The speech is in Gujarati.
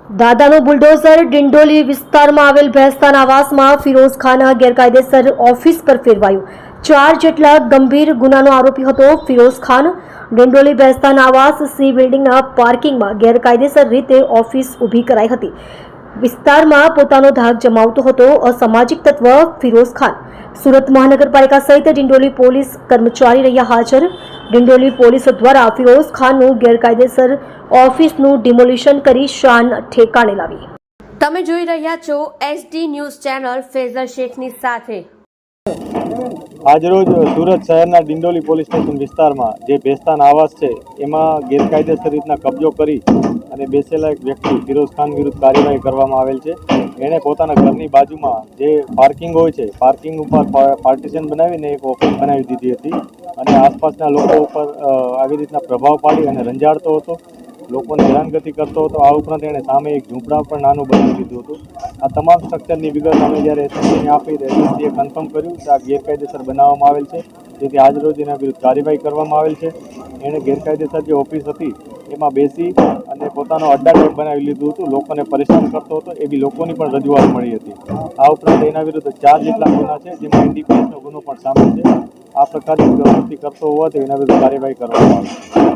દાદાનું બુલડોઝર ડિંડોલી વિસ્તારમાં આવેલ ભેસ્તાન આવાસમાં ફિરોઝ ખાન ગેરકાયદેસર ઓફિસ પર ફેરવાયું। 4 જેટલા ગંભીર ગુનાનો આરોપી હતો ફિરોઝ ખાન। ડિંડોલી ભેસ્તાન આવાસ સી બિલ્ડિંગના પાર્કિંગમાં ગેરકાયદેસર રીતે ઓફિસ ઊભી કરાઈ હતી। વિસ્તારમાં પોતાનો ધાક જમાવતો હતો અસામાજિક તત્વ ફિરોઝ ખાન। સુરત મહાનગરપાલિકા સહિત ડિંડોલી પોલીસ કર્મચારી રહ્યા હાજર। ડિંડોલી પોલીસ દ્વારા ફિરોઝ ખાનનું ગેરકાયદેસર ઓફિસનું ડિમોલિશન કરી શાન ઠેકાણે લાવી। તમે જોઈ રહ્યા છો SD ન્યૂઝ ચેનલ ફેઝલ શેખની સાથે। આજરોજ સુરત શહેરના ડિંડોલી પોલીસ સ્ટેશન વિસ્તારમાં જે ભેસ્તાન આવાસ છે એમાં ગેરકાયદેસર રીતના કબજો કરી અને બેસેલા એક વ્યક્તિ ફિરોઝ ખાન વિરુદ્ધ કાર્યવાહી કરવામાં આવેલ છે। એણે પોતાના ઘરની બાજુમાં જે પાર્કિંગ હોય છે પાર્કિંગ ઉપર પાર્ટીશન બનાવીને એક ઓફિસ બનાવી દીધી હતી અને આસપાસના લોકો ઉપર આવી રીતના પ્રભાવ પાડી અને રંજાડતો હતો, લોકોને હેરાનગતિ કરતો હતો। આ ઉપરાંત એણે સામે એક ઝૂંપડા પણ નાનું બનાવી દીધું હતું। આ તમામ સ્ટ્રક્ચરની વિગત અમે જ્યારે એસએસપીને આપી એસએસપીએ કન્ફર્મ કર્યું કે આ ગેરકાયદેસર બનાવવામાં આવેલ છે, જેથી આજરોજ એના વિરુદ્ધ કાર્યવાહી કરવામાં આવેલ છે। એણે ગેરકાયદેસર જે ઓફિસ હતી એમાં બેસી અને પોતાનો અડ્ડા ટાઈપ બનાવી લીધું હતું, લોકોને પરેશાન કરતો હતો, એવી લોકોની પણ રજૂઆત મળી હતી। આ ઉપરાંત એના વિરુદ્ધ 4 જેટલા ગુના છે, જેમાં NDPSનો ગુનો પણ સામેલ છે। આ પ્રકારની પ્રવૃત્તિ કરતો હોવાથી એના વિરુદ્ધ કાર્યવાહી કરવામાં આવશે।